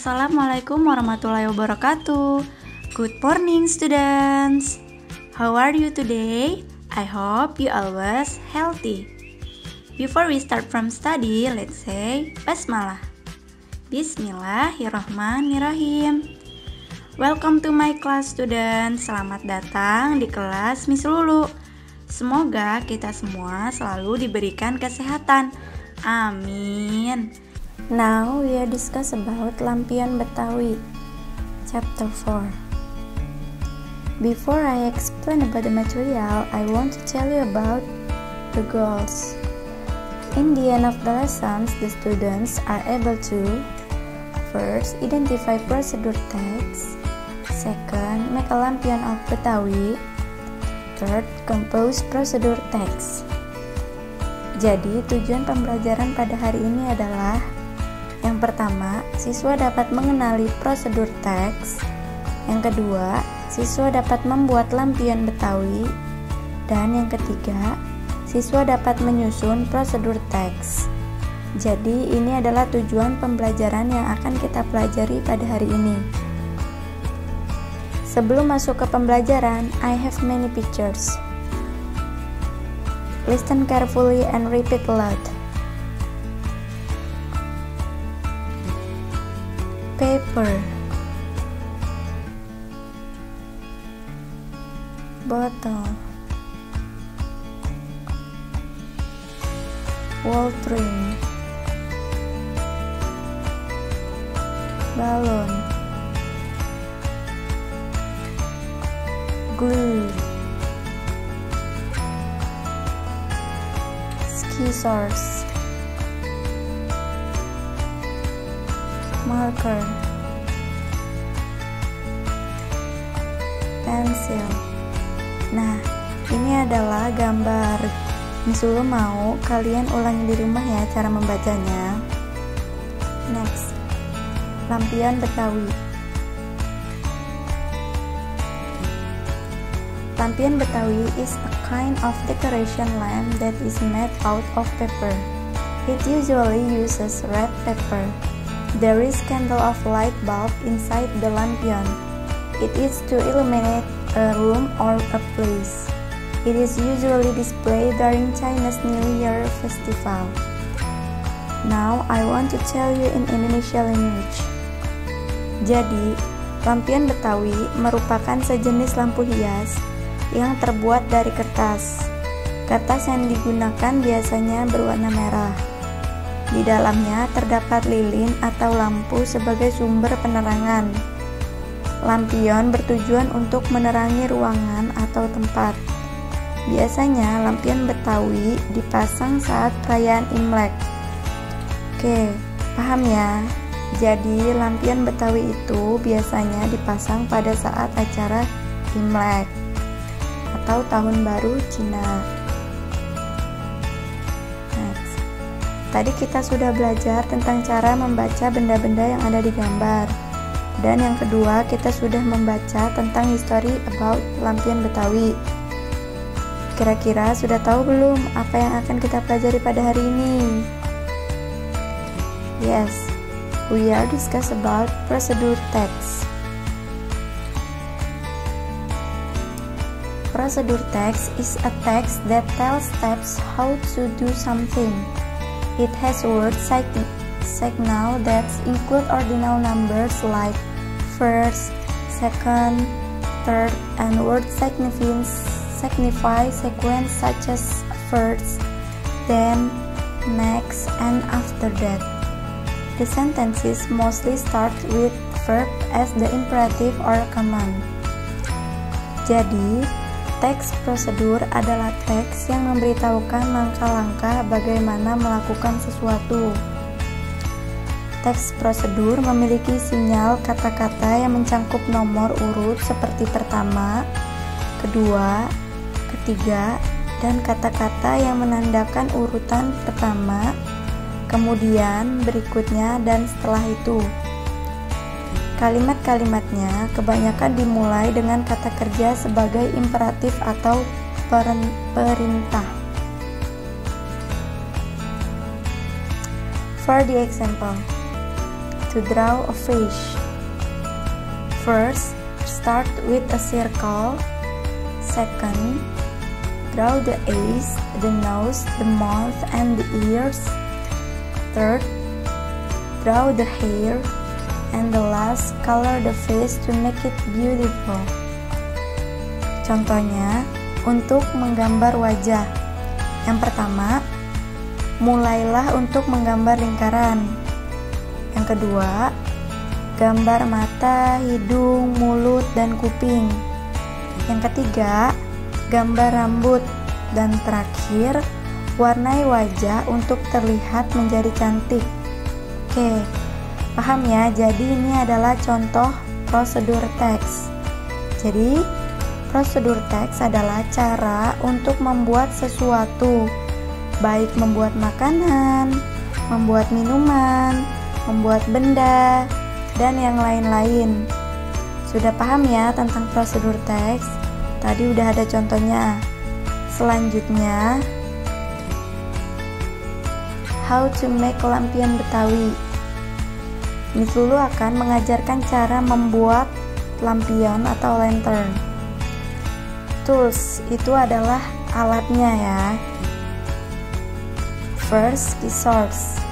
Assalamualaikum warahmatullahi wabarakatuh. Good morning students. How are you today? I hope you always healthy. Before we start from study, let's say Basmalah. Bismillahirrahmanirrahim. Welcome to my class students. Selamat datang di kelas Miss Lulu. Semoga kita semua selalu diberikan kesehatan. Amin. Now we are discuss about lampion Betawi, chapter 4. Before I explain about the material, I want to tell you about the goals. In the end of the lessons, the students are able to first, identify procedure text. Second, make a lampion of Betawi. Third, compose procedure text. Jadi, tujuan pembelajaran pada hari ini adalah yang pertama, siswa dapat mengenali prosedur teks. Yang kedua, siswa dapat membuat lampion Betawi. Dan yang ketiga, siswa dapat menyusun prosedur teks. Jadi, ini adalah tujuan pembelajaran yang akan kita pelajari pada hari ini. Sebelum masuk ke pembelajaran, I have many pictures. Listen carefully and repeat aloud. Paper, bottle, wall trim, balloon, glue, scissors, marker, pensil. Nah, ini adalah gambar. Miss Lulu mau kalian ulangi di rumah ya cara membacanya. Next, lampion Betawi. Lampion Betawi is a kind of decoration lamp that is made out of paper. It usually uses red paper. There is candle of light bulb inside the lampion. It is to illuminate a room or a place. It is usually displayed during Chinese New Year festival. Now I want to tell you in Indonesia language. Jadi, lampion Betawi merupakan sejenis lampu hias yang terbuat dari kertas. Kertas yang digunakan biasanya berwarna merah. Di dalamnya terdapat lilin atau lampu sebagai sumber penerangan. Lampion bertujuan untuk menerangi ruangan atau tempat. Biasanya lampion Betawi dipasang saat perayaan Imlek. Oke, paham ya? Jadi lampion Betawi itu biasanya dipasang pada saat acara Imlek atau Tahun Baru Cina. Tadi kita sudah belajar tentang cara membaca benda-benda yang ada di gambar. Dan yang kedua, kita sudah membaca tentang history about lampion Betawi. Kira-kira sudah tahu belum apa yang akan kita pelajari pada hari ini? Yes, we are discuss about procedure text. Procedure text is a text that tells steps how to do something. It has word signal that include ordinal numbers like first, second, third, and word signify sequence such as first, then, next, and after that. The sentences mostly start with verb as the imperative or command. Jadi, teks prosedur adalah teks yang memberitahukan langkah-langkah bagaimana melakukan sesuatu. Teks prosedur memiliki sinyal kata-kata yang mencangkup nomor urut seperti pertama, kedua, ketiga, dan kata-kata yang menandakan urutan pertama, kemudian berikutnya, dan setelah itu. Kalimat-kalimatnya kebanyakan dimulai dengan kata kerja sebagai imperatif atau perintah. For the example, to draw a fish. First, start with a circle. Second, draw the eyes, the nose, the mouth, and the ears. Third, draw the hair. And the last, color the face to make it beautiful. Contohnya, untuk menggambar wajah. Yang pertama, mulailah untuk menggambar lingkaran. Yang kedua, gambar mata, hidung, mulut, dan kuping. Yang ketiga, gambar rambut. Dan terakhir, warnai wajah untuk terlihat menjadi cantik. Oke, paham ya? Jadi ini adalah contoh prosedur teks. Jadi prosedur teks adalah cara untuk membuat sesuatu, baik membuat makanan, membuat minuman, membuat benda, dan yang lain-lain. Sudah paham ya tentang prosedur teks? Tadi udah ada contohnya. Selanjutnya, how to make lampion Betawi. Miss Lulu akan mengajarkan cara membuat lampion atau lantern. Tools itu adalah alatnya ya. First, scissors.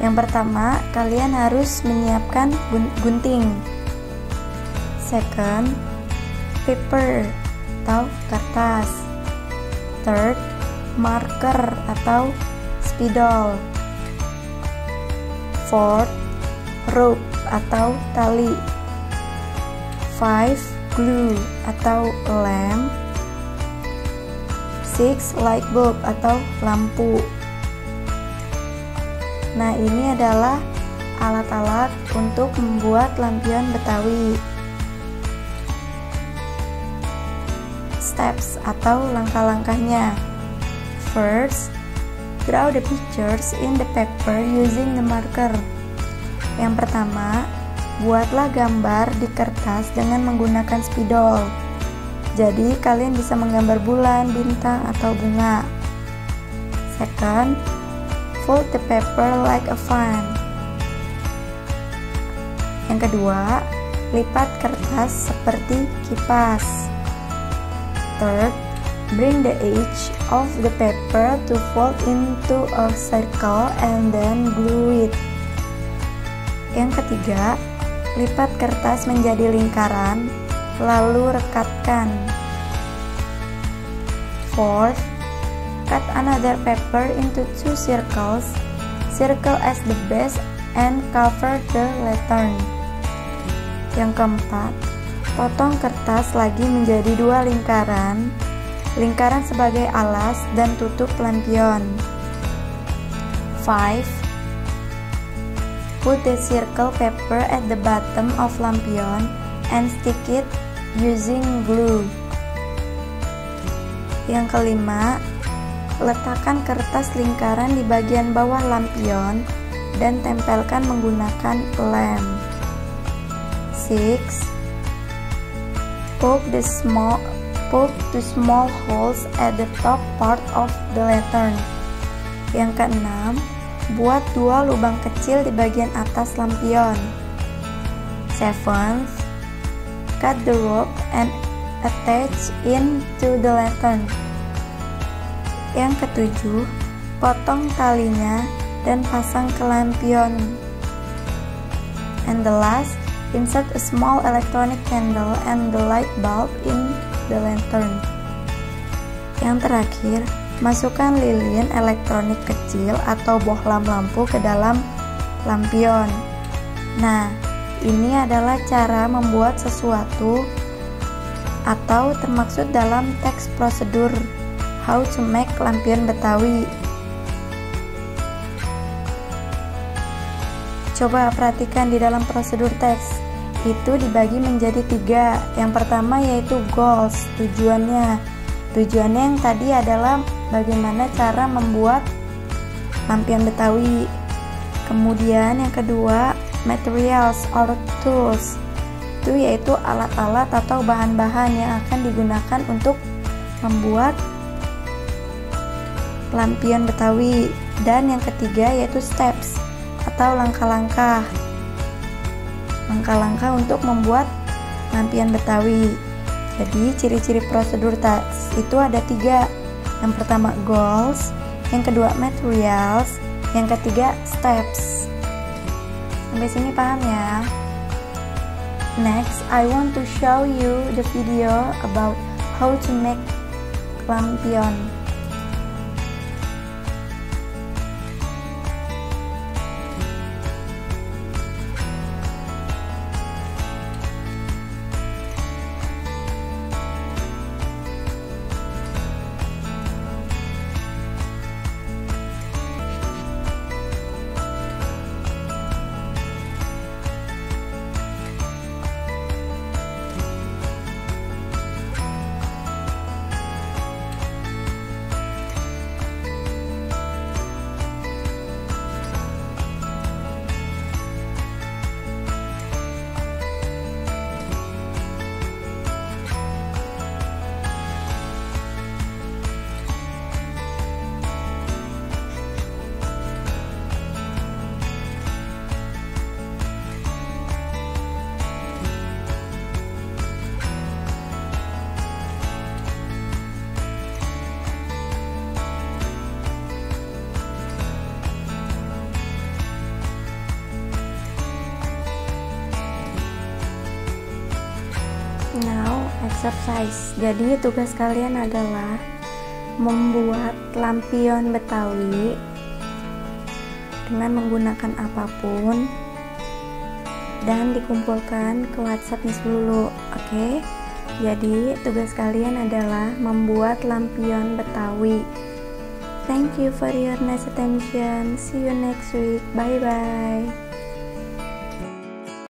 Yang pertama, kalian harus menyiapkan gunting. Second, paper atau kertas. Third, marker atau spidol. Fourth, rope atau tali. 5, glue atau lem. 6, light bulb atau lampu. Nah, ini adalah alat-alat untuk membuat lampion Betawi. Steps atau langkah-langkahnya. First, draw the pictures in the paper using the marker. Yang pertama, buatlah gambar di kertas dengan menggunakan spidol. Jadi kalian bisa menggambar bulan, bintang, atau bunga. Second, fold the paper like a fan. Yang kedua, lipat kertas seperti kipas. Third, bring the edge of the paper to fold into a circle and then glue it. Yang ketiga, lipat kertas menjadi lingkaran, lalu rekatkan. Fourth, cut another paper into 2 circles, circle as the base and cover the lantern. Yang keempat, potong kertas lagi menjadi 2 lingkaran, lingkaran sebagai alas dan tutup lampion. 5. Put the circle paper at the bottom of lampion and stick it using glue. Yang kelima, letakkan kertas lingkaran di bagian bawah lampion dan tempelkan menggunakan lem. 6. Poke the small holes at the top part of the lantern. Yang keenam, buat 2 lubang kecil di bagian atas lampion. 7. Cut the rope and attach into the lantern. Yang ketujuh, potong talinya dan pasang ke lampion. And the last, insert a small electronic candle and the light bulb in the lantern. Yang terakhir, masukkan lilin elektronik kecil atau bohlam lampu ke dalam lampion. Nah, ini adalah cara membuat sesuatu atau termaksud dalam teks prosedur how to make lampion Betawi. Coba perhatikan di dalam prosedur teks, itu dibagi menjadi 3. Yang pertama yaitu goals, tujuannya. Tujuannya yang tadi adalah bagaimana cara membuat lampion Betawi. Kemudian yang kedua, materials or tools, itu yaitu alat-alat atau bahan-bahan yang akan digunakan untuk membuat lampion Betawi. Dan yang ketiga yaitu steps atau langkah-langkah. langkah-langkah untuk membuat lampion Betawi. Jadi ciri-ciri prosedur tas itu ada 3. Yang pertama goals, yang kedua materials, yang ketiga steps. Sampai sini paham ya? Next, I want to show you the video about how to make lampion. Now, exercise. Jadi tugas kalian adalah membuat lampion Betawi dengan menggunakan apapun dan dikumpulkan ke WhatsApp Miss Lulu. Oke? Jadi tugas kalian adalah membuat lampion Betawi. Thank you for your nice attention. See you next week. Bye bye.